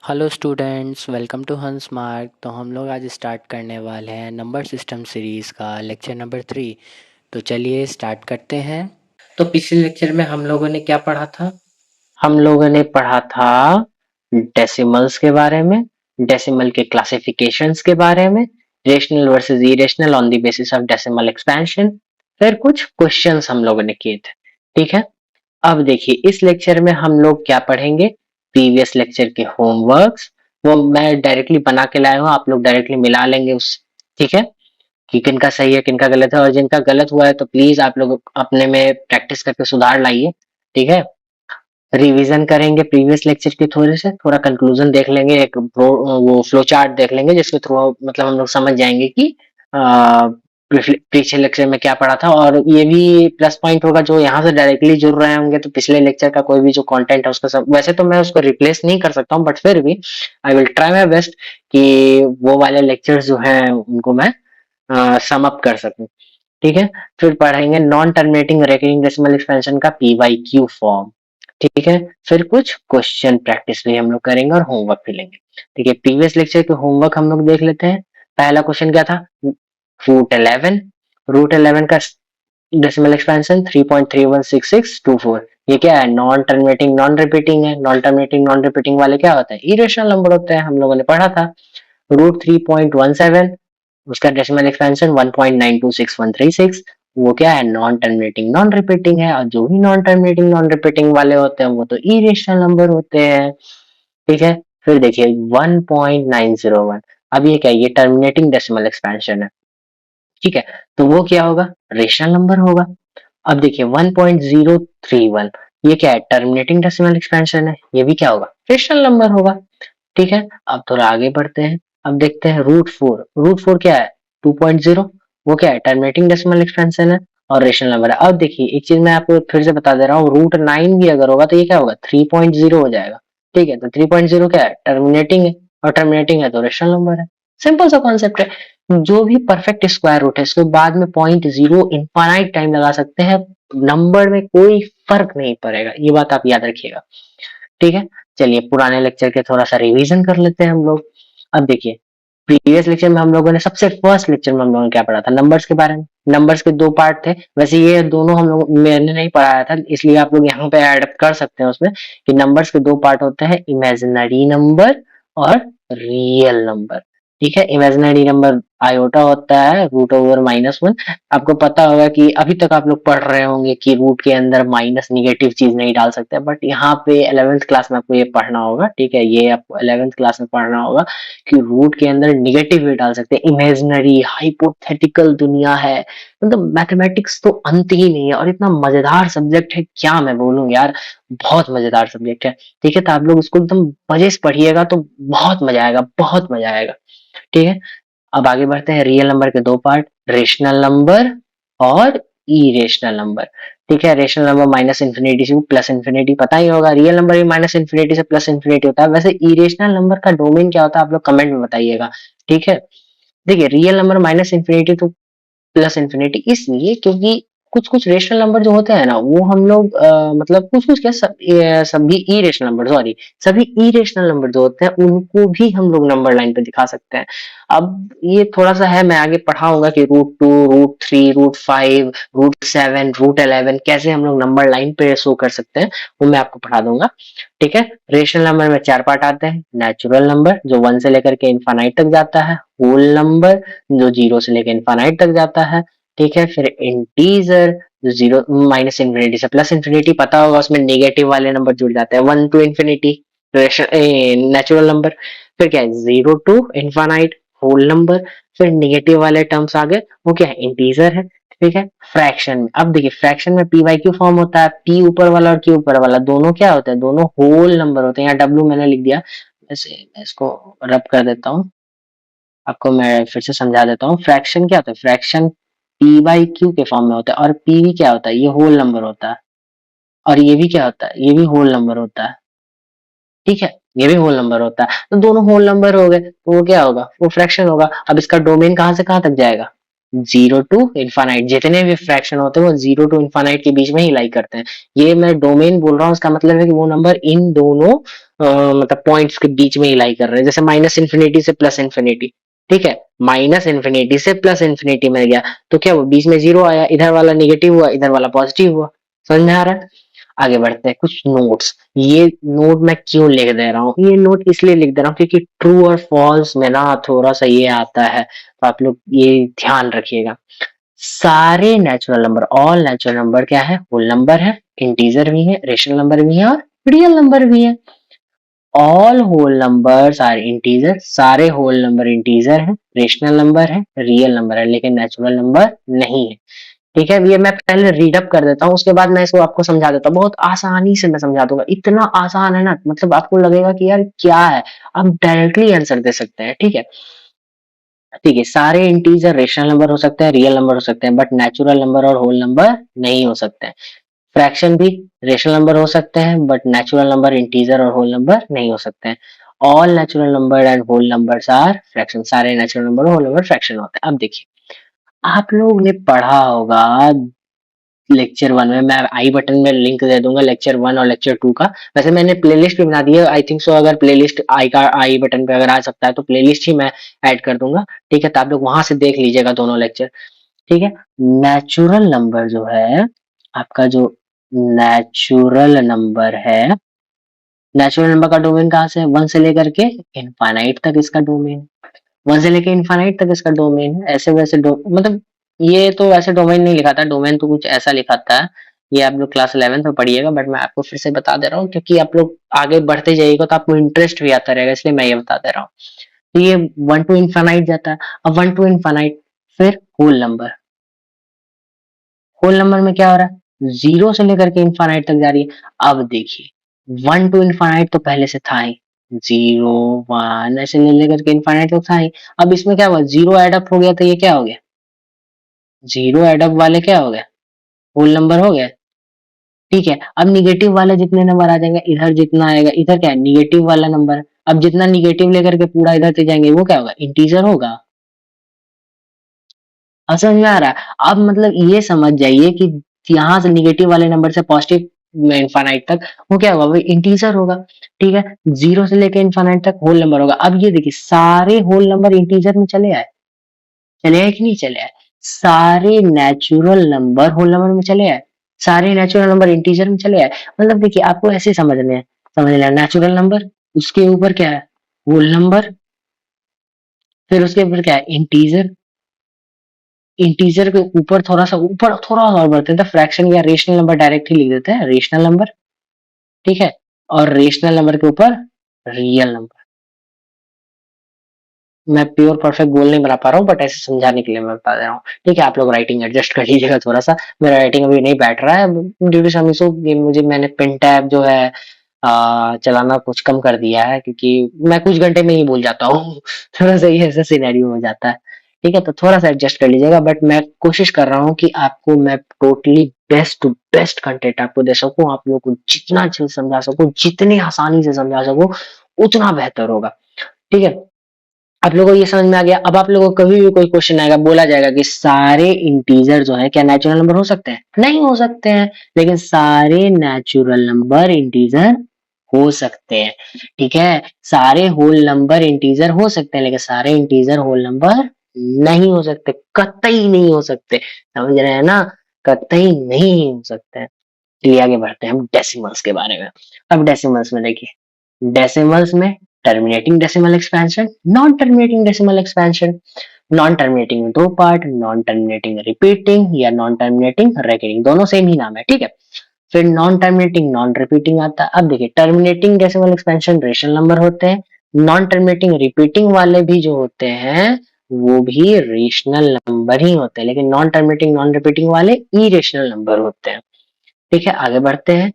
Hello students, welcome to हंस mark. तो हम लोग आज स्टार्ट करने वाले हैं नंबर सिस्टम सीरीज़ का लेक्चर नंबर 3। तो चलिए स्टार्ट करते हैं। तो पिछले लेक्चर में हम लोगों ने क्या पढ़ा था? हम लोगों ने पढ़ा था डेसिमल्स के बारे में, डेसिमल के क्लासिफिकेशंस के बारे में, rational versus irrational on the basis of decimal expansion. फिर कुछ क्वेश्चंस हम लोगों ने किए थे। ठीक है, अब देखिए इस लेक्चर में हम लोग क्या पढ़ेंगे? प्रीवियस लेक्चर के होमवर्क्स, वो मैं डायरेक्टली बना के लाया हूँ, आप लोग डायरेक्टली मिला लेंगे उस। ठीक है, कि किनका सही है किनका गलत है, और जिनका गलत हुआ है तो प्लीज आप लोग अपने में प्रैक्टिस करके सुधार लाइए। ठीक है, रिवीजन करेंगे प्रीवियस लेक्चर के थोड़े से, थोड़ा कंक्लूजन देख लेंगे, एक वो फ्लो चार्ट देख लेंगे जिसके थ्रू मतलब हम लोग समझ जाएंगे कि पिछले लेक्चर में क्या पढ़ा था। और ये भी प्लस पॉइंट होगा, जो यहाँ से डायरेक्टली जुड़ रहे होंगे तो पिछले लेक्चर का कोई भी जो कंटेंट है उसका सब, वैसे तो मैं उसको रिप्लेस नहीं कर सकता हूँ बट फिर भी I will try my best कि वो वाले लेक्चर्स जो हैं उनको मैं सम अप कर सकूं। ठीक है, फिर पढ़ेंगे non terminating recurring decimal expansion का पी वाई क्यू फॉर्म। ठीक है, फिर कुछ क्वेश्चन प्रैक्टिस भी हम लोग करेंगे और होमवर्क भी लेंगे। ठीक है, प्रीवियस लेक्चर के होमवर्क हम लोग देख लेते हैं। पहला क्वेश्चन क्या था? रूट 11। रूट 11 का डेसिमल एक्सपेंशन 3.316624। ये क्या है? नॉन टर्मिनेटिंग नॉन रिपीटिंग है। नॉन टर्मिनेटिंग नॉन रिपीटिंग वाले क्या होता है? इरेशनल नंबर होते हैं, हम लोगों ने पढ़ा था। रूट 3.17, उसका डेसिमल एक्सपेंशन 1.926136। वो क्या है? नॉन टर्मिनेटिंग नॉन रिपीटिंग है। और जो भी नॉन टर्मिनेटिंग नॉन रिपीटिंग वाले होते हैं वो तो इरेशनल नंबर होते हैं। ठीक है, फिर देखिए 1.901। अब ये क्या है? ये टर्मिनेटिंग डेसिमल एक्सपेंशन है। ठीक है, तो वो क्या होगा? रेशनल नंबर होगा। अब देखिए 1.031, ये क्या है? टर्मिनेटिंग डेसिमल एक्सपेंशन है, ये भी क्या होगा? रेशनल नंबर होगा। ठीक है, अब थोड़ा आगे बढ़ते हैं। अब देखते हैं रूट फोर क्या है? 2.0, वो क्या है? टर्मिनेटिंग डेसिमल एक्सपेंशन है और रेशनल नंबर है। अब देखिए एक चीज मैं आपको फिर से बता दे रहा हूँ, रूट 9 भी अगर होगा तो ये क्या होगा? 3.0 हो जाएगा। ठीक है, तो 3.0 क्या है? टर्मिनेटिंग है, और टर्मिनेटिंग है तो रेशनल नंबर है। सिंपल सा कॉन्सेप्ट है। जो भी परफेक्ट स्क्वायर रूट है इसके बाद में 0.0 इनफाइनाइट टाइम लगा सकते हैं, नंबर में कोई फर्क नहीं पड़ेगा, ये बात आप याद रखिएगा। ठीक है, चलिए पुराने लेक्चर के थोड़ा सा रिवीजन कर लेते हैं हम लोग। अब देखिए प्रीवियस लेक्चर में हम लोगों ने, सबसे फर्स्ट लेक्चर में हम लोगों ने क्या पढ़ा था? नंबर्स के बारे में। नंबर्स के दो पार्ट थे, वैसे ये दोनों हम लोग, मैंने नहीं पढ़ाया था इसलिए आप लोग यहाँ पे ऐड कर सकते हैं उसमें, कि नंबर्स के दो पार्ट होते हैं, इमेजिनरी नंबर और रियल नंबर। ठीक है, इमेजिनरी नंबर आयोटा होता है, रूट ओवर -1। आपको पता होगा कि अभी तक आप लोग पढ़ रहे होंगे कि रूट के अंदर माइनस निगेटिव चीज नहीं डाल सकते, बट यहाँ पे 11th क्लास में आपको ये पढ़ना होगा। ठीक है, ये आपको 11th क्लास में पढ़ना होगा कि रूट के अंदर निगेटिव भी डाल सकते हैं। इमेजिनरी हाइपोथेटिकल दुनिया है, मतलब मैथमेटिक्स तो अंत ही नहीं है, और इतना मजेदार सब्जेक्ट है, क्या मैं बोलूं यार, बहुत मजेदार सब्जेक्ट है। ठीक है, तो आप लोग उसको एकदम मजे से पढ़िएगा तो बहुत मजा आएगा, बहुत मजा आएगा। ठीक है, अब आगे बढ़ते हैं। रियल नंबर के दो पार्ट, रेशनल नंबर और इरेशनल नंबर। ठीक है, रेशनल नंबर माइनस इंफिनिटी से प्लस इंफिनिटी, पता ही होगा। रियल नंबर भी माइनस इंफिनिटी से प्लस इंफिनिटी होता है। वैसे इरेशनल नंबर का डोमेन क्या होता है आप लोग कमेंट में बताइएगा। ठीक है, देखिए real number minus infinity two plus infinity इसलिए क्योंकि कुछ कुछ रेशनल नंबर जो होते हैं ना, वो हम लोग मतलब कुछ कुछ क्या, सभी इरेशनल नंबर, सॉरी, सभी इरेशनल नंबर जो होते हैं उनको भी हम लोग नंबर लाइन पे दिखा सकते हैं। अब ये थोड़ा सा है, मैं आगे पढ़ाऊंगा कि root 2, root 3, root 5, root 7, root 11 कैसे हम लोग नंबर लाइन पे शो कर सकते हैं, वो मैं आपको पढ़ा दूंगा। ठीक है, रेशनल नंबर में चार पार्ट आते हैं। नेचुरल नंबर जो 1 से लेकर के इनफाइनाइट तक जाता है, होल नंबर जो 0 से लेकर इनफाइनाइट तक जाता है। ठीक है, फिर इंटीजर जो 0 माइनस इंफिनिटी से प्लस इंफिनिटी, पता होगा उसमें नेगेटिव वाले नंबर जुड़ जाते हैं, 1 टू इंफिनिटी नेचुरल नंबर। फिर क्या है? 0 टू इनफाइनाइट होल नंबर। फिर नेगेटिव वाले टर्म्स आ गए, वो क्या है? इंटीजर है। ठीक है, फ्रैक्शन में, अब देखिए फ्रैक्शन में पी वाई क्यू फॉर्म होता है, पी ऊपर वाला और क्यू ऊपर वाला, दोनों क्या होते हैं? दोनों होल नंबर होते हैं। यहाँ डब्ल्यू मैंने लिख दिया, वैसे मैं इसको रब कर देता हूँ, आपको मैं फिर से समझा देता हूँ। फ्रैक्शन क्या होता है? फ्रैक्शन पी बाई क्यू के फॉर्म में होता है, और पी भी क्या होता है? ये होल नंबर होता है, और ये भी क्या होता है? ये भी होल नंबर होता है। ठीक है, ये भी होल नंबर होता है, तो दोनों होल नंबर हो गए तो वो क्या होगा? वो फ्रैक्शन होगा। अब इसका डोमेन कहाँ से कहाँ तक जाएगा? जीरो टू इन्फानाइट, जितने भी फ्रैक्शन होते हैं वो जीरो टू इन्फानाइट के बीच में ही लाई करते हैं। ये मैं डोमेन बोल रहा हूँ, इसका मतलब है कि वो नंबर इन दोनों मतलब पॉइंट्स के बीच में ही लाई कर रहे हैं, जैसे माइनस इन्फिनिटी से प्लस इन्फिनिटी। ठीक है, माइनस इन्फिनिटी से प्लस इन्फिनिटी में गया तो क्या हुआ, बीच में जीरो आया, इधर वाला निगेटिव हुआ, इधर वाला पॉजिटिव हुआ। समझ में आ रहा है? आगे बढ़ते हैं, कुछ नोट्स। ये नोट मैं क्यों लिख दे रहा हूँ, ये नोट इसलिए लिख दे रहा हूँ क्योंकि ट्रू और फॉल्स में ना थोड़ा सा ये आता है, तो आप लोग ये ध्यान रखिएगा। सारे natural number, all natural number क्या है, होल नंबर है, इंटीजर भी है, रेशनल नंबर भी है और रियल नंबर भी है। All whole numbers are integer, सारे होल नंबर इंटीजर है, रेशनल नंबर है, रियल नंबर है, लेकिन नेचुरल नंबर नहीं है। ठीक है, ये मैं पहले रीड अप कर देता हूँ, उसके बाद मैं इसको आपको समझा देता हूँ, बहुत आसानी से मैं समझा दूंगा, इतना आसान है ना, मतलब आपको लगेगा कि यार क्या है, आप डायरेक्टली आंसर दे सकते हैं। ठीक है, ठीक है, सारे इंटीजर रेशनल नंबर हो सकते हैं, रियल नंबर हो सकते हैं, बट नेचुरल नंबर और होल नंबर नहीं हो सकते हैं। फ्रैक्शन भी रेशनल नंबर हो सकते हैं, बट नेचुरल नंबर, इंटीजर और होल नंबर नहीं हो सकते हैं। All natural number and whole numbers are fraction, सारे नेचुरल नंबर और होल नंबर फ्रैक्शन होते हैं। अब देखिए, आप लोग ने पढ़ा होगा लेक्चर वन में, मैं आई बटन में लिंक दे दूंगा लेक्चर वन और लेक्चर टू का। वैसे मैंने प्लेलिस्ट भी बना दी है, आई थिंक सो, अगर प्लेलिस्ट आई बटन पे अगर आ सकता है तो प्लेलिस्ट ही मैं ऐड कर दूंगा। ठीक है, तो आप लोग वहां से देख लीजिएगा दोनों लेक्चर। ठीक है, नेचुरल नंबर जो है, आपका जो नेचुरल नंबर है, नेचुरल नंबर का डोमेन कहाँ से है, वन से लेकर के इनफाइनाइट तक इसका डोमेन, वन से लेके इनफाइनाइट तक इसका डोमेन है। ऐसे वैसे मतलब ये तो वैसे डोमेन नहीं लिखा था, डोमेन तो कुछ ऐसा लिखा था, ये आप लोग क्लास 11 में पढ़िएगा, बट मैं आपको फिर से बता दे रहा हूँ क्योंकि आप लोग आगे बढ़ते जाइएगा तो आपको इंटरेस्ट भी आता रहेगा, इसलिए मैं ये बता दे रहा हूँ। तो ये वन टू इनफाइनाइट जाता है, अब वन टू इनफाइनाइट, फिर होल नंबर, होल नंबर में क्या हो रहा है, जीरो से लेकर के इनफाइनाइट तक जा रही है। अब देखिए, वन टू इनफाइनाइट तो पहले से था ही, जीरो वन ऐसे ले लेकर के इनफाइनाइट तक था ही। अब इसमें क्या हुआ, जीरो एडअप हो गया तो ये क्या हो गया, जीरो एडअप वाले क्या हो गए, होल नंबर हो गए। ठीक है, अब निगेटिव वाले जितने नंबर आ जाएंगे, इधर जितना आएगा, इधर क्या है, निगेटिव वाला नंबर। अब जितना निगेटिव लेकर के पूरा इधर से जाएंगे वो क्या होगा, इंटीजर होगा। अब समझ में आ रहा है? अब मतलब ये समझ जाइए कि यहाँ से निगेटिव वाले नंबर से पॉजिटिव में इनफाइनाइट तक वो क्या होगा, वो इंटीजर होगा। ठीक है, जीरो से लेके इनफाइनाइट तक होल नंबर होगा। अब ये देखिए, सारे होल नंबर इंटीजर में चले आए, चले आए कि नहीं चले आए, सारे नेचुरल नंबर होल नंबर में चले आए, सारे नेचुरल नंबर इंटीजर में चले आए। मतलब देखिए, आपको ऐसे समझने हैं, समझ लेना, नेचुरल नंबर, उसके ऊपर क्या है, होल नंबर, फिर उसके ऊपर क्या है, इंटीजर, इंटीजर के ऊपर थोड़ा सा ऊपर थोड़ा और बढ़ते हैं तो फ्रैक्शन या रेशनल नंबर डायरेक्ट ही लिख देते हैं, रेशनल नंबर। ठीक है, और रेशनल नंबर के ऊपर रियल नंबर। मैं प्योर परफेक्ट गोल नहीं बना पा रहा हूँ, बट ऐसे समझाने के लिए मैं बता दे रहा हूँ। ठीक है, आप लोग राइटिंग एडजस्ट कर लीजिएगा थोड़ा सा, मेरा राइटिंग अभी नहीं बैठ रहा है ड्यू टू सम इशू। ये मुझे, मैंने पेन टैब जो है चलाना कुछ कम कर दिया है क्योंकि मैं कुछ घंटे में ही भूल जाता हूँ थोड़ा सा ये ऐसा सिनेरियो हो जाता है। ठीक है, तो थोड़ा सा एडजस्ट कर लीजिएगा, बट मैं कोशिश कर रहा हूँ कि आपको मैं totally best to best content आपको दे सकूं, आप लोग को जितना अच्छे से समझा सकूं, जितनी आसानी से समझा सकूं, उतना बेहतर होगा। ठीक है, आप लोगों को ये समझ में आ गया। अब आप लोगों को कभी भी कोई क्वेश्चन आएगा, बोला जाएगा कि सारे इंटीजर जो है क्या नेचुरल नंबर हो सकते हैं, नहीं हो सकते हैं, लेकिन सारे नेचुरल नंबर इंटीजर हो सकते हैं। ठीक है, सारे होल नंबर इंटीजर हो सकते हैं, लेकिन सारे इंटीजर होल नंबर नहीं हो सकते, कतई नहीं हो सकते। समझ रहे हैं ना, कतई नहीं हो सकते हैं। चलिए आगे बढ़ते हैं हम डेसिमल्स के बारे में। अब डेसिमल्स में देखिए, डेसिमल्स में terminating decimal expansion, non terminating decimal expansion. Non terminating में दो पार्ट, नॉन टर्मिनेटिंग रिपीटिंग या नॉन टर्मिनेटिंग रेकरिंग, दोनों सेम ही नाम है। ठीक है, फिर नॉन टर्मिनेटिंग नॉन रिपीटिंग आता है। अब देखिए, terminating decimal expansion rational number होते हैं, नॉन टर्मिनेटिंग रिपीटिंग वाले भी जो होते हैं वो भी रेशनल नंबर ही होते हैं, लेकिन नॉन टर्मिनेटिंग नॉन रिपीटिंग वाले इरेशनल नंबर होते हैं। ठीक है, आगे बढ़ते हैं।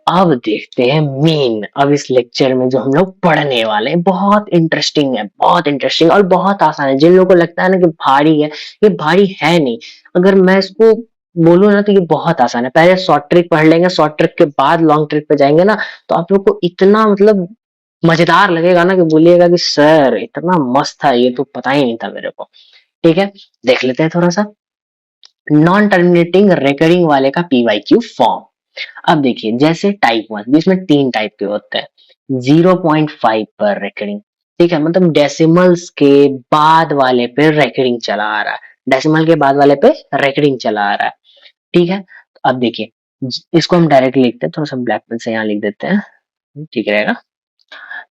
अब देखते हैं मेन, अब इस लेक्चर में जो हम लोग पढ़ने वाले हैं बहुत इंटरेस्टिंग है, बहुत इंटरेस्टिंग और बहुत आसान है। जिन लोगों को लगता है ना कि भारी है, ये भारी है नहीं। अगर मैं इसको बोलूँ ना तो ये बहुत आसान है। पहले शॉर्ट ट्रिक पढ़ लेंगे, शॉर्ट ट्रिक के बाद लॉन्ग ट्रिक पे जाएंगे ना, तो आप लोग को इतना मतलब मजेदार लगेगा ना कि बोलिएगा कि सर इतना मस्त था, ये तो पता ही नहीं था मेरे को। ठीक है, देख लेते हैं थोड़ा सा। नॉन टर्मिनेटिंग रिकरिंग वाले का पीवाईक्यू फॉर्म। अब देखिए जैसे टाइप 1 जिसमें 3 टाइप के होते हैं, 0.5 पर रिकरिंग, ठीक है, मतलब डेसिमल्स के बाद वाले पे रिकरिंग चला आ रहा है, डेसिमल के बाद वाले पे रिकरिंग चला आ रहा है, ठीक है। अब देखिए इसको हम डायरेक्ट लिखते हैं, थोड़ा सा ब्लैक पेन से यहाँ लिख देते हैं, ठीक रहेगा।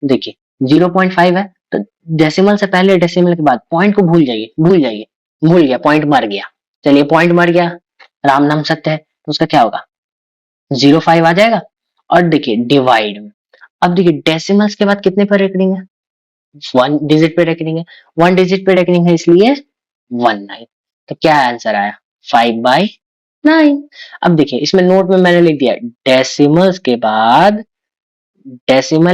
देखिए 0.5 है तो डेसिमल से पहले डेसिमल के बाद पॉइंट को भूल जाइए, भूल गया, पॉइंट मर गया। चलिए पॉइंट मर गया, राम नाम सत्य है, तो उसका क्या होगा, 0.5 आ जाएगा। और देखिए डिवाइड में, अब देखिए डेसिमल्स के बाद कितने पर रेकरिंग है, 1 डिजिट पे रेकरिंग है, 1 डिजिट पे रेकरिंग है इसलिए 19। तो क्या आंसर आया, 5/9। अब देखिए इसमें नोट में मैंने लिख दिया डेसिमल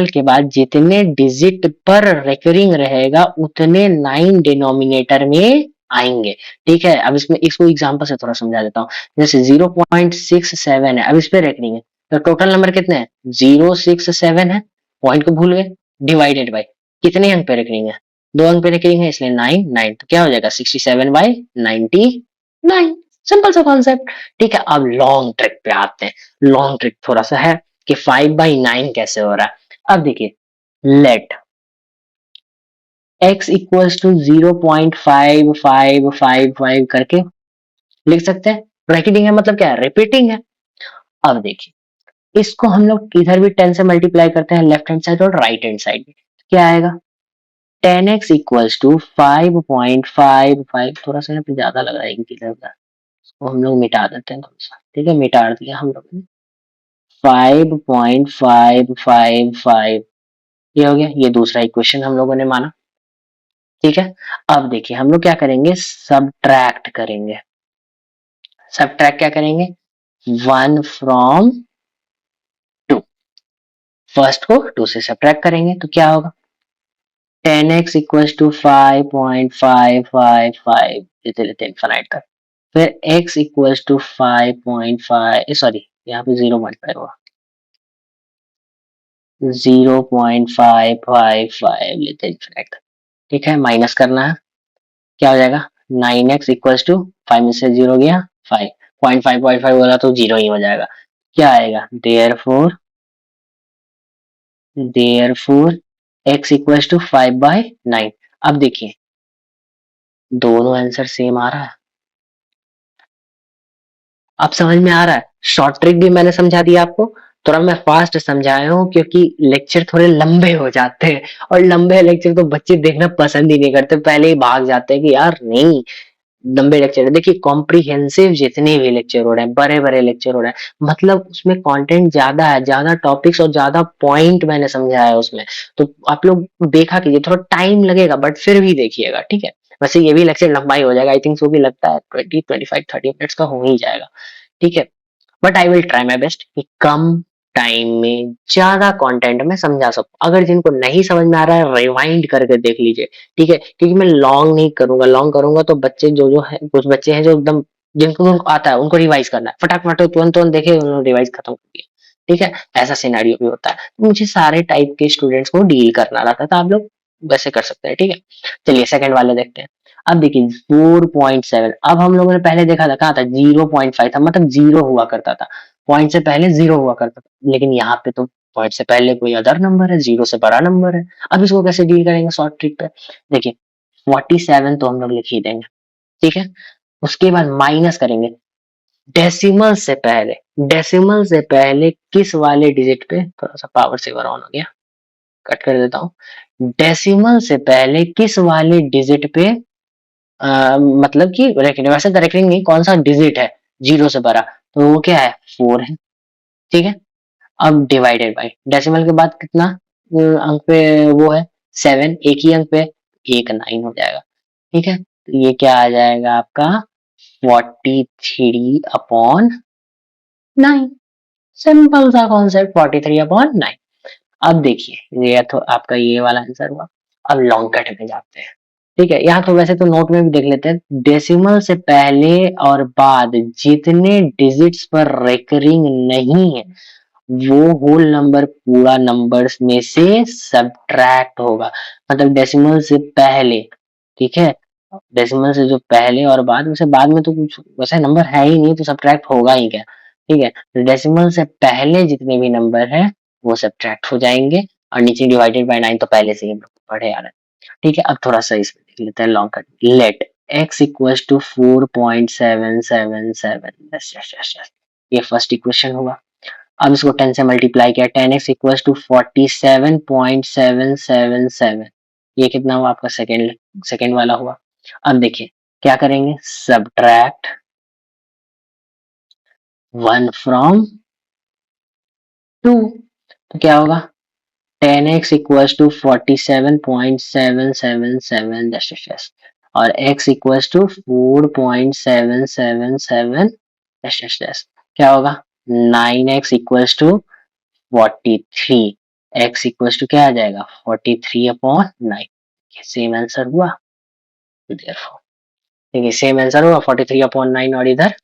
के बाद जितने डिजिट पर रेकरिंग रहेगा उतने 9 डिनोमिनेटर में आएंगे, ठीक है। अब इसमें इसको एग्जांपल से थोड़ा समझा देता हूँ। जैसे 0.67 है, अब इस पे रेकरिंग है, तो टोटल नंबर कितने हैं, 067 है, पॉइंट को भूल गए, डिवाइडेड बाई कितने अंक पे रेकरिंग है, 2 अंक पे रेकरिंग है इसलिए 9, तो क्या हो जाएगा 67/99। सिंपल सा कॉन्सेप्ट, ठीक है। अब लॉन्ग ट्रिक पे आते हैं, लॉन्ग ट्रिक थोड़ा सा है कि 5/9 कैसे हो रहा है। अब देखिए लेट x इक्वल्स टू 0.5555 करके लिख सकते हैं, ब्रैकेटिंग है मतलब क्या है, रिपीटिंग है। अब देखिए इसको हम लोग किधर भी 10 से मल्टीप्लाई करते हैं, लेफ्ट हैंड साइड और राइट हैंड साइड में, क्या आएगा, 10x इक्वल्स टू 5.55, थोड़ा सा यहाँ पे ज्यादा लग रहा है इनकी तरफ का, इसको हम लोग मिटा देते हैं थोड़ा सा, ठीक है, मिटा दिया हम लोग ने, 5.555, ये हो गया, ये दूसरा इक्वेशन हम लोगों ने माना, ठीक है। अब देखिए हम लोग क्या करेंगे, सब्ट्रैक्ट करेंगे, सब्ट्रैक्ट क्या करेंगे, 1 फ्रॉम 2, फर्स्ट को 2 से सब्ट्रैक्ट करेंगे तो क्या होगा, 10x इक्वल्स टू 5.555 लेते लेते इनफाइनाइट तक, फिर x इक्वल्स टू 5.5, सॉरी यहाँ पे 0.5 हुआ, 0.555 लेते इनफाइनाइट तक, ठीक है, माइनस करना है, क्या हो जाएगा, 9x इक्वल्स टू 5 में से 0 गया 5, 0.5 होगा तो 0 ही हो जाएगा, क्या आएगा, देयरफॉर x इक्वल्स टू 5/9। अब देखिए दोनों आंसर सेम आ रहा है, अब समझ में आ रहा है, शॉर्ट ट्रिक भी मैंने समझा दिया आपको, थोड़ा मैं फास्ट समझाया हूँ क्योंकि लेक्चर थोड़े लंबे हो जाते हैं, और लंबे लेक्चर तो बच्चे देखना पसंद ही नहीं करते, पहले ही भाग जाते हैं कि यार नहीं, लंबे लेक्चर है। देखिए कॉम्प्रिहेंसिव जितने भी लेक्चर हो रहे हैं, बड़े बड़े लेक्चर हो रहे हैं, मतलब उसमें कंटेंट ज्यादा है, ज्यादा टॉपिक्स और ज्यादा पॉइंट मैंने समझाया है उसमें, तो आप लोग देखा कीजिए, थोड़ा टाइम लगेगा बट फिर भी देखिएगा, ठीक है। वैसे ये भी लेक्चर लंबा ही हो जाएगा, आई थिंक सो भी लगता है 20, 25, 30 मिनट्स का हो ही जाएगा, ठीक है। But I will try my best कि कम टाइम में ज्यादा कंटेंट में समझा सकूं। अगर जिनको नहीं समझ में आ रहा है रिवाइंड करके देख लीजिए, ठीक है, क्योंकि मैं लॉन्ग नहीं करूंगा, लॉन्ग करूंगा तो बच्चे जो जो है, कुछ बच्चे हैं जो एकदम जिनको उनको आता है उनको रिवाइज करना है, फटाफट तुरंत तुरंत देखे उन्होंने रिवाइज खत्म कर दिया, ठीक है, ऐसा सिनेरियो भी होता है, तो मुझे सारे टाइप के स्टूडेंट्स को डील करना रहता था, आप लोग वैसे कर सकते हैं, ठीक है। चलिए सेकंड वाले देखते हैं। अब देखिए 4.7, अब हम लोगों ने पहले देखा था कहा था 0.5 था, मतलब जीरो हुआ करता था, पॉइंट से पहले जीरो हुआ करता था, लेकिन यहाँ पे तो पॉइंट से पहले कोई अदर नंबर है, जीरो से बड़ा नंबर है। अब इसको कैसे डील करेंगे शॉर्ट ट्रिक पे, देखिए 47 तो हम लोग लिख ही देंगे, ठीक है, उसके बाद माइनस करेंगे, डेसिमल से पहले, डेसिमल से पहले किस वाले डिजिट पे, थोड़ा सा पावर सेवर ऑन हो गया, कट कर देता हूँ, डेसिमल से पहले किस वाले डिजिट पे मतलब कि रेकरिंग, वैसे तो रेकरिंग नहीं, कौन सा डिजिट है जीरो से बड़ा, तो वो क्या है 4 है, ठीक है। अब डिवाइडेड बाई डेसिमल के बाद कितना अंक पे वो है 7, एक ही अंक पे, एक 9 हो जाएगा, ठीक है, तो ये क्या आ जाएगा आपका 43/9, सिंपल सा कॉन्सेप्ट 43/9। अब देखिए ये तो आपका ये वाला आंसर हुआ। अब लॉन्ग कट में जाते हैं, ठीक है, यहाँ तो वैसे तो नोट में भी देख लेते हैं, डेसिमल से पहले और बाद जितने डिजिट्स पर रेकरिंग नहीं है वो होल नंबर पूरा नंबर्स में से सब्ट्रैक्ट होगा, मतलब डेसिमल से पहले, ठीक है, डेसिमल से जो पहले और बाद, वैसे बाद में तो कुछ वैसे नंबर है ही नहीं तो सब्ट्रैक्ट होगा ही क्या। ठीक है, तो डेसिमल से पहले जितने भी नंबर है वो सब्ट्रैक्ट हो जाएंगे, और नीचे डिवाइडेड बाय 9 तो पहले से ही हम लोग पढ़े आ रहे हैं। ठीक है, अब थोड़ा सा इसमें देख लेते हैं long cut. Let x equals to 4.777, yes yes yes yes, ये फर्स्ट इक्वेशन हुआ। अब इसको 10 से मल्टीप्लाई किया, 10x इक्वल्स टू 47.777, ये कितना हुआ आपका सेकेंड सेकेंड वाला हुआ। अब देखिए क्या करेंगे, सब्ट्रैक्ट 1 फ्रॉम 2, तो क्या होगा 10x इक्वल्स टू 47.777 डैश और x equals to 4.777 dash dash dash, क्या होगा 9x equals to 43, x equals to क्या आ जाएगा 43/9, सेम आंसर हुआ। Therefore, देखिए सेम आंसर हुआ 43/9 और इधर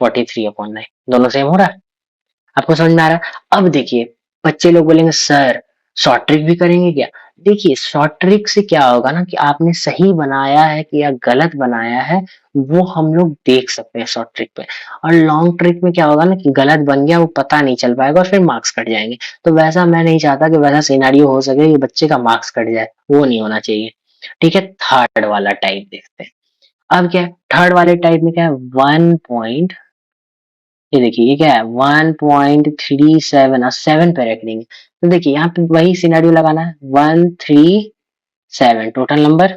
43/9, दोनों सेम हो रहा है। आपको समझ में आ रहा है। अब देखिए बच्चे लोग बोलेंगे सर शॉर्ट ट्रिक भी करेंगे क्या। देखिए शॉर्ट ट्रिक से क्या होगा ना कि आपने सही बनाया है कि या गलत बनाया है वो हम लोग देख सकते हैं शॉर्ट ट्रिक पे। और लॉन्ग ट्रिक में क्या होगा ना कि गलत बन गया वो पता नहीं चल पाएगा और फिर मार्क्स कट जाएंगे। तो वैसा मैं नहीं चाहता कि वैसा सिनेरियो हो सके कि बच्चे का मार्क्स कट जाए, वो नहीं होना चाहिए। ठीक है, थर्ड वाला टाइप देखते हैं। अब क्या है थर्ड वाले टाइप में, क्या है 1 ये देखिए ये क्या है 1.37 और 7 पे रख देंगे। तो देखिए यहाँ पे वही सिनेरियो लगाना है 137 टोटल नंबर,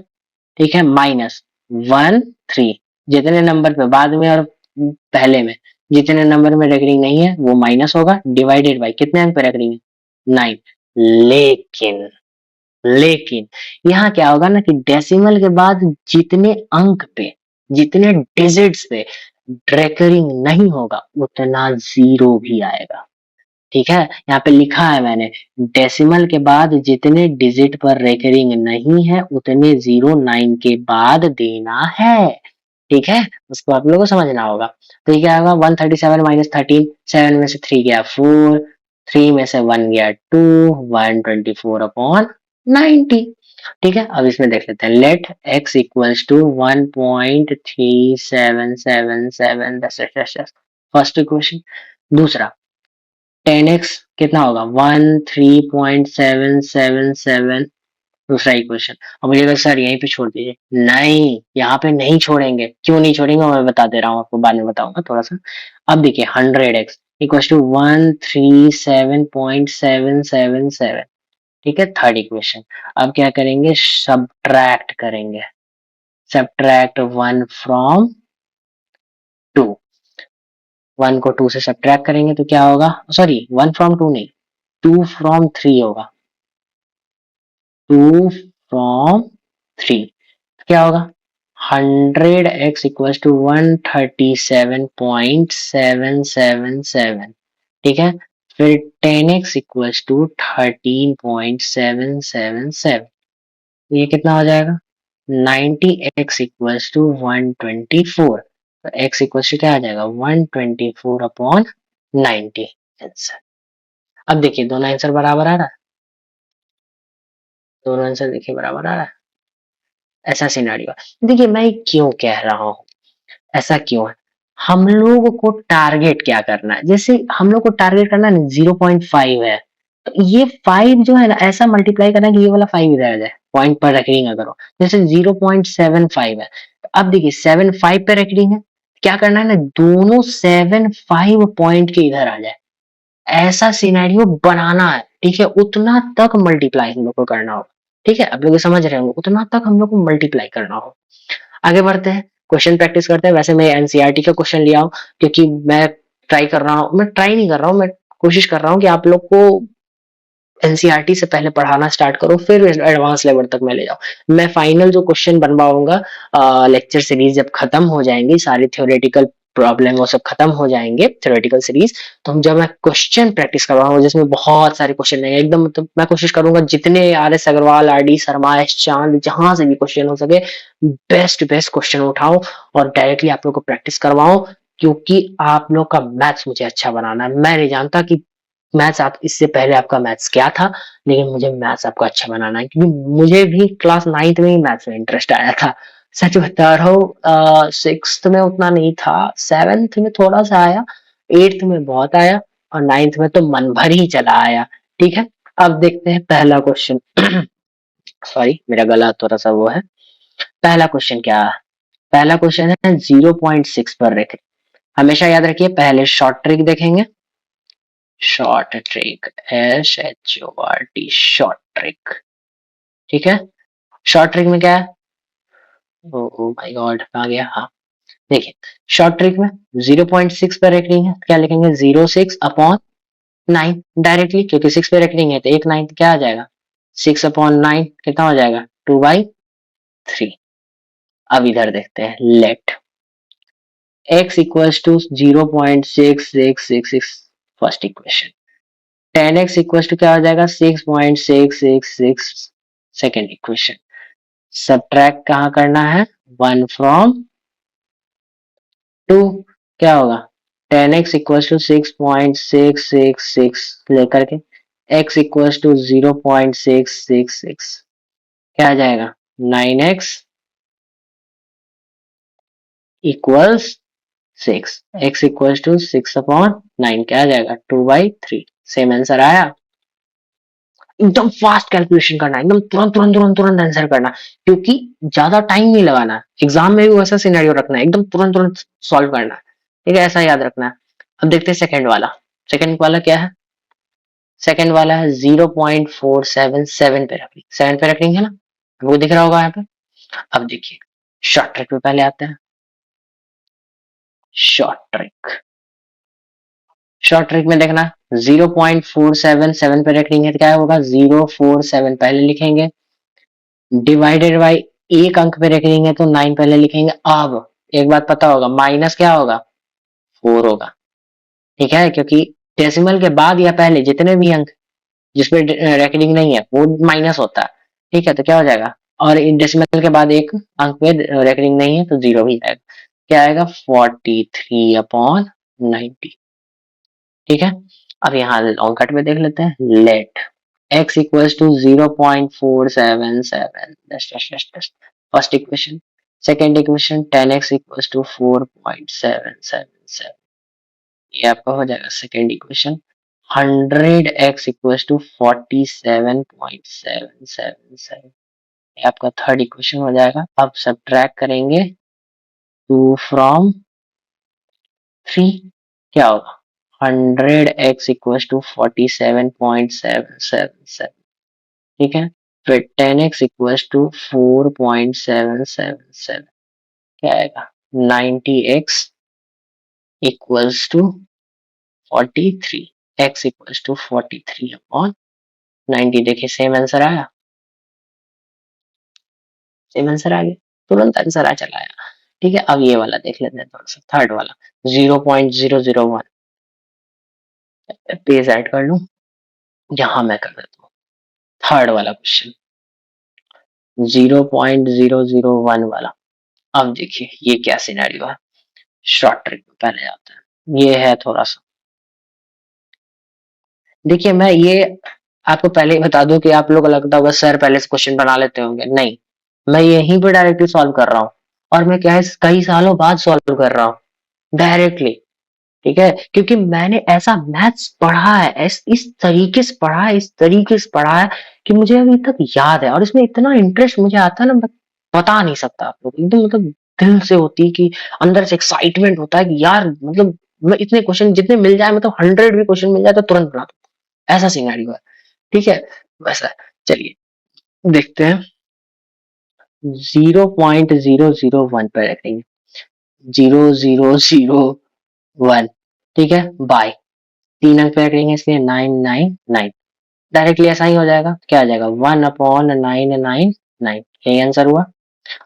ठीक है, माइनस 13 जितने नंबर पे बाद में और पहले में जितने नंबर में रेकरिंग नहीं है वो माइनस होगा, डिवाइडेड बाई कितने अंक पे रेकरिंग है 9। लेकिन लेकिन यहाँ क्या होगा ना कि डेसिमल के बाद जितने अंक पे जितने डिजिट्स पे रेकरिंग नहीं होगा उतना जीरो भी आएगा। ठीक है, यहाँ पे लिखा है मैंने डेसिमल के बाद जितने डिजिट पर रेकरिंग नहीं है उतने 09 के बाद देना है। ठीक है, उसको आप लोगों को समझना होगा। तो ये क्या होगा 137 - 13, 7 में से 3 गया 4, 3 में से 1 गया 2, 124/90। ठीक है, अब इसमें देख लेते हैं let x equals to 1.3777, first equation. दूसरा 10x कितना होगा 13.777, दूसरा इक्वेशन। अब मुझे सर यहीं पे छोड़ दीजिए, नहीं यहाँ पे नहीं छोड़ेंगे, क्यों नहीं छोड़ेंगे मैं बता दे रहा हूँ आपको, बाद में बताऊंगा थोड़ा सा। अब देखिए 100x इक्वल टू 137.777, ठीक है, थर्ड इक्वेशन। अब क्या करेंगे सब्ट्रैक्ट करेंगे, सब्ट्रैक्ट 1 फ्रॉम 2, 1 को 2 से सब्ट्रैक्ट करेंगे तो क्या होगा, सॉरी 1 फ्रॉम 2 नहीं 2 फ्रॉम 3 होगा, 2 फ्रॉम 3 क्या होगा 100x इक्वल्स टू 137.777, ठीक है, फिर 10x इक्वल्स टू 13.777, ये कितना हो जाएगा 90x इक्वल्स टू 124, तो x इक्वल्स टू क्या आ जाएगा 124/90 आंसर। अब देखिए दोनों आंसर बराबर आ रहा है, दोनों आंसर देखिए बराबर आ रहा है। ऐसा सिनेरियो देखिए मैं क्यों कह रहा हूँ, ऐसा क्यों है, हम लोग को टारगेट क्या करना है, जैसे हम लोग को टारगेट करना है 0.5 है, तो ये 5 जो है ना ऐसा मल्टीप्लाई करना है कि ये वाला 5 इधर आ जाए, पॉइंट पर रेकरिंग अगर हो, जैसे 0.75 है, तो अब देखिए 75 पे रेकरिंग है, क्या करना है ना दोनों 75 पॉइंट के इधर आ जाए, ऐसा सिनेरियो बनाना है। ठीक है, उतना तक मल्टीप्लाई हम लोग को करना होगा। ठीक है, आप लोग समझ रहे होंगे, उतना तक हम लोग को मल्टीप्लाई करना हो। आगे बढ़ते हैं, क्वेश्चन प्रैक्टिस करते हैं। वैसे मैं एनसीईआरटी का क्वेश्चन लिया हूं क्योंकि मैं ट्राई कर रहा हूँ, मैं ट्राई नहीं कर रहा हूँ, मैं कोशिश कर रहा हूँ कि आप लोग को एनसीईआरटी से पहले पढ़ाना स्टार्ट करो फिर एडवांस लेवल तक मैं ले जाऊं। मैं फाइनल जो क्वेश्चन बनवाऊंगा लेक्चर सीरीज जब खत्म हो जाएंगी, सारी थ्योरेटिकल प्रॉब्लम वो सब खत्म हो जाएंगे थ्योरेटिकल सीरीज, तो हम जब मैं क्वेश्चन प्रैक्टिस करवाऊंगा जिसमें बहुत सारे क्वेश्चन रहेंगे एकदम, मतलब मैं कोशिश करूंगा जितने R S Aggarwal R D Sharma S Chand जहां से भी क्वेश्चन हो सके बेस्ट बेस्ट क्वेश्चन उठाओ और डायरेक्टली आप लोग को प्रैक्टिस करवाओ, क्योंकि आप लोग का मैथ्स मुझे अच्छा बनाना है। मैं नहीं जानता कि मैथ्स आप इससे पहले आपका मैथ्स क्या था, लेकिन मुझे मैथ्स आपको अच्छा बनाना है क्योंकि मुझे भी क्लास 9th में ही मैथ्स में इंटरेस्ट आया था। सच बता रहा हूँ, सिक्स्थ में उतना नहीं था, सेवेंथ में थोड़ा सा आया, एट्थ में बहुत आया, और नाइन्थ में तो मन भर ही चला आया। ठीक है, अब देखते हैं पहला क्वेश्चन। सॉरी, मेरा गला थोड़ा सा वो है। पहला क्वेश्चन क्या है? पहला क्वेश्चन है 0.6 पर रेख। हमेशा याद रखिए, पहले शॉर्ट ट्रिक देखेंगे। Short trick, SHORT, short trick. ठीक है, शॉर्ट ट्रिक में क्या है? ओ माय गॉड, कहाँ गया? हाँ, देखिए, शॉर्ट ट्रिक में 0.6 पर रेखनी है, क्या लिखेंगे? 0.6/9 डायरेक्टली, क्योंकि 6 पे रेखनी है तो एक 9 क्या आ जाएगा? 6/9 कितना हो जाएगा? 2/3। अब इधर देखते हैं, let x equals to 0.6666, first equation. 10x equals to क्या हो जाएगा? 6.666, सेकेंड इक्वेशन। सब्ट्रैक्ट कहाँ करना है? 1 फ्रॉम 2, क्या होगा? 10x इक्वल्स टू 6.666 लेकर के x इक्वल्स टू 0.666, क्या आ जाएगा? 9x equals 6, x equals to 6/9, क्या आ जाएगा? 2/3। सेम आंसर आया। एकदम फास्ट कैलकुलेशन करना, एकदम तुरंत तुरंत तुरंत तुरंत आंसर करना, क्योंकि ज्यादा टाइम नहीं लगाना। एग्जाम में भी वैसा सिनेरियो रखना है, एकदम तुरंत तुरंत सॉल्व करना है। ठीक है, ऐसा याद रखना है। अब देखते हैं सेकंड वाला। सेकंड वाला क्या है? सेकंड वाला है 0.477 पे रखेंगे, 7 पे रखेंगे ना, वो दिख रहा होगा यहाँ पे। अब देखिए, शॉर्ट ट्रिक पे पहले आते हैं। शॉर्ट ट्रिक, शॉर्ट ट्रिक में देखना, 0.477 पे रखेंगे तो क्या होगा? 047 पहले लिखेंगे, डिवाइडेड बाई एक अंक पे रखेंगे तो 9 पहले लिखेंगे। अब एक बात पता होगा, माइनस क्या होगा? 4 होगा। ठीक है, क्योंकि डेसिमल के बाद या पहले जितने भी अंक जिसपे रेकरिंग नहीं है वो माइनस होता है। ठीक है, तो क्या हो जाएगा? और इन डेसिमल के बाद एक अंक पे रेकरिंग नहीं है तो जीरो भी आएगा। क्या आएगा? 43/90। ठीक है, अब यहाँ लॉन्ग कट में देख लेते हैं। Let x equals to 0.477, first equation. Second equation, 10x equals to 4.777, ये आपका हो जाएगा second equation. 100x equals to 47.777, ये आपका थर्ड इक्वेशन हो जाएगा। अब सब्ट्रैक्ट करेंगे 2 फ्रॉम 3, क्या होगा? 100x equals to 47.777। ठीक है, फिर 10x इक्वल्स टू 4.777, क्या आएगा? 90x equals to 43, x equals to 43/90। देखिए, सेम आंसर आया, सेम आंसर आ गया, तुरंत आंसर आ चला आया। ठीक है, अब ये वाला देख लेते हैं थोड़ा सा, थर्ड वाला। 0.001 पेज ऐड कर लूं, यहां मैं कर देता हूँ। थर्ड वाला क्वेश्चन, 0.001 वाला। अब देखिए ये क्या सिनेरियो है। शॉर्ट ट्रिक में पहले आता है, ये है थोड़ा सा। देखिए, मैं ये आपको पहले ही बता दूं कि आप लोग को लगता होगा सर पहले से क्वेश्चन बना लेते होंगे, नहीं, मैं यहीं पे डायरेक्टली सॉल्व कर रहा हूँ। और मैं क्या है, कई सालों बाद सॉल्व कर रहा हूँ डायरेक्टली। ठीक है, क्योंकि मैंने ऐसा मैथ्स पढ़ा है, इस तरीके से पढ़ा है, इस तरीके से पढ़ा है कि मुझे अभी तक याद है। और इसमें इतना इंटरेस्ट मुझे आता है ना, मैं बता नहीं सकता आप लोग, एकदम मतलब दिल से होती है कि अंदर से एक्साइटमेंट होता है कि यार मतलब मैं इतने क्वेश्चन जितने मिल जाए, मतलब 100 भी क्वेश्चन मिल जाए तो तुरंत बना दूं, ऐसा सिनेरियो है। ठीक है, वैसा। चलिए देखते हैं, 0.001 पर रखेंगे, 0.001। ठीक है, बाय 3 अंक पे रखेंगे इसलिए 999, डायरेक्टली ऐसा ही हो जाएगा। क्या आ जाएगा? 1/999, यही आंसर हुआ।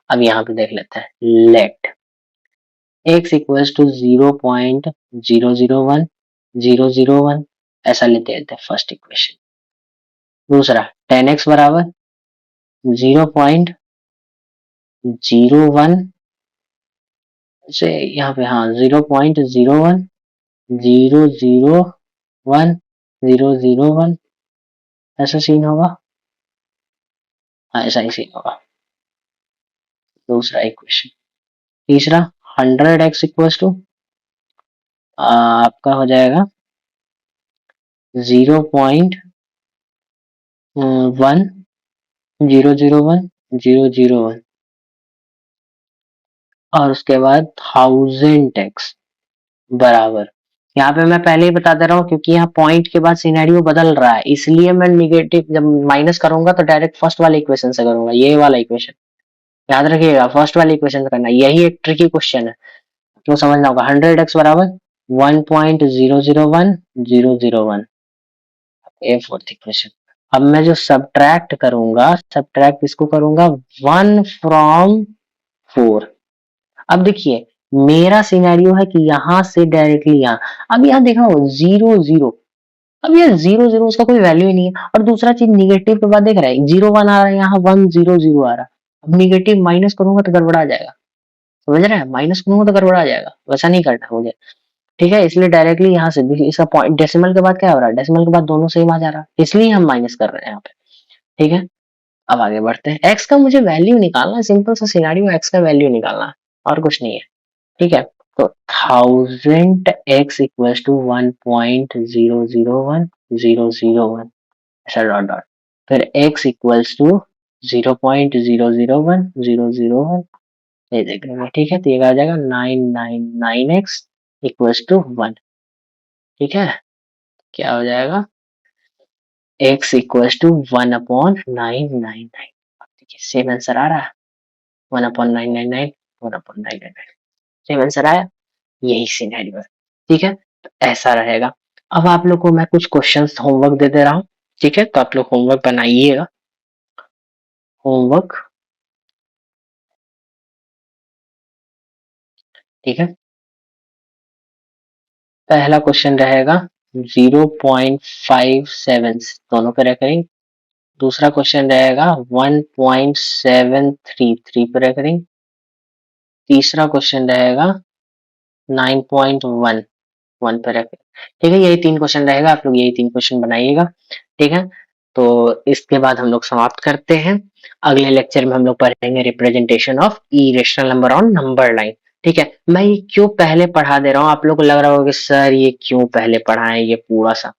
अब यहाँ पे देख लेते हैं, लेट x इक्वल्स टू 0.001 ऐसा लेते हैं फर्स्ट इक्वेशन। दूसरा, 10x बराबर 0.01 से यहाँ पे, हाँ, 0.01, 001, 001, ऐसा सीन होगा। हाँ, ऐसा ही सीन होगा। दूसरा इक्वेशन। तीसरा 100x इक्वल्स टू आपका हो जाएगा 0.1001001 और उसके बाद 1000x बराबर। यहाँ पे मैं पहले ही बता दे रहा हूँ क्योंकि यहाँ पॉइंट के बाद सिनेरियो बदल रहा है, इसलिए मैं निगेटिव जब माइनस करूंगा तो डायरेक्ट फर्स्ट वाले इक्वेशन से करूंगा, ये वाला इक्वेशन याद रखिएगा, फर्स्ट वाले इक्वेशन से करना। यही एक ट्रिकी क्वेश्चन है तो समझना होगा। 100x बराबर 1.001001। ये फोर्थ इक्वेशन। अब मैं जो सब्ट्रैक्ट करूंगा, सब्ट्रैक्ट इसको करूंगा 1 फ्रॉम 4। अब देखिए मेरा सिनेरियो है कि यहाँ से डायरेक्टली यहाँ, अब यहाँ देखा हो 0 0, अब ये 0 0 उसका कोई वैल्यू ही नहीं है। और दूसरा चीज निगेटिव के बाद देख रहा है 0 1 आ रहा है, यहाँ 1 0 0 आ रहा है। अब निगेटिव माइनस करूंगा तो गड़बड़ा जाएगा, समझ रहे हैं, माइनस करूंगा तो गड़बड़ा जाएगा, वैसा नहीं करना मुझे। ठीक है, इसलिए डायरेक्टली यहाँ से देखिए इसका पॉइंट डेसिमल के बाद क्या हो रहा है, डेसिमल के बाद दोनों सेम आ जा रहा है, इसलिए हम माइनस कर रहे हैं यहाँ पे। ठीक है, अब आगे बढ़ते हैं। एक्स का मुझे वैल्यू निकालना है, सिंपल सा सिनेरियो, एक्स का वैल्यू निकालना है और कुछ नहीं है। ठीक है, तो 1000x इक्वल्स टू 1.001001 ऐसा डॉट डॉट, फिर x इक्वल्स टू 0.001001 ये देख लेंगे। ठीक है, तो ये आ जाएगा 999x इक्वल्स टू 1। ठीक है, क्या हो जाएगा x इक्वल्स टू 1/999। ठीक है, सेम आंसर आ रहा है 1/999, 1/999 सेम आंसर आया, यही सिनेरियो है। ठीक है, तो ऐसा रहेगा। अब आप लोग को मैं कुछ क्वेश्चंस होमवर्क दे दे रहा हूँ। ठीक है, तो आप लोग होमवर्क बनाइएगा। होमवर्क, ठीक है, पहला क्वेश्चन रहेगा 0.57 दोनों पे रेकरिंग। दूसरा क्वेश्चन रहेगा 1.733 पे रेकरिंग। तीसरा क्वेश्चन रहेगा 9.11 पे रेकरिंग। ठीक है, यही तीन क्वेश्चन रहेगा, आप लोग यही तीन क्वेश्चन बनाइएगा। ठीक है, तो इसके बाद हम लोग समाप्त करते हैं। अगले लेक्चर में हम लोग पढ़ेंगे representation of irrational number on number line. ठीक है, मैं ये क्यों पहले पढ़ा दे रहा हूँ, आप लोग को लग रहा होगा कि सर ये क्यों पहले पढ़ाएं ये पूरा सा।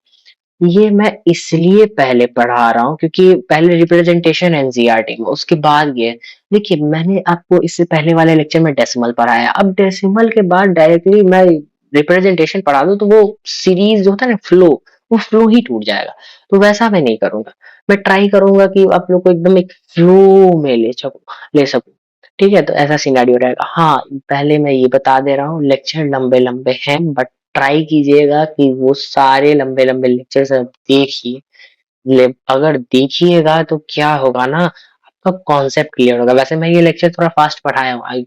ये मैं इसलिए पहले पढ़ा रहा हूँ क्योंकि पहले रिप्रेजेंटेशन एनसीईआरटी में, उसके बाद ये देखिए मैंने आपको इससे पहले वाले लेक्चर में डेसिमल पढ़ाया, अब डेसिमल के बाद डायरेक्टली मैं रिप्रेजेंटेशन पढ़ा दूं तो वो सीरीज जो होता है ना फ्लो, वो फ्लो ही टूट जाएगा। तो वैसा मैं नहीं करूंगा, मैं ट्राई करूंगा कि आप लोग को एकदम एक फ्लो में ले सकूं। ठीक है, तो ऐसा सिनेरियो रहेगा। हाँ, पहले मैं ये बता दे रहा हूँ लेक्चर लंबे लंबे हैं, बट ट्राई कीजिएगा कि वो सारे लंबे लंबे लेक्चर्स आप देखिए। अगर देखिएगा तो क्या होगा ना, आपका कॉन्सेप्ट क्लियर होगा। वैसे मैं ये लेक्चर थोड़ा फास्ट पढ़ाया हूँ, आई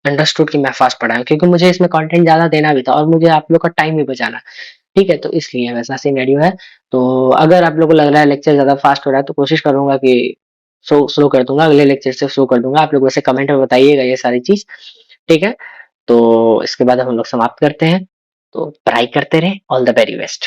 अंडरस्टूड कि मैं फास्ट पढ़ाया हूँ क्योंकि मुझे इसमें कंटेंट ज्यादा देना भी था और मुझे आप लोग का टाइम भी बचाना। ठीक है, तो इसलिए वैसा सिनेरियो है। तो अगर आप लोग को लग रहा है लेक्चर ज्यादा फास्ट हो रहा है तो कोशिश करूंगा कि स्लो कर दूंगा, अगले लेक्चर से स्लो कर दूंगा। आप लोग वैसे कमेंट में बताइएगा ये सारी चीज। ठीक है, तो इसके बाद हम लोग समाप्त करते हैं। तो ट्राई करते रहे, ऑल द वेरी बेस्ट।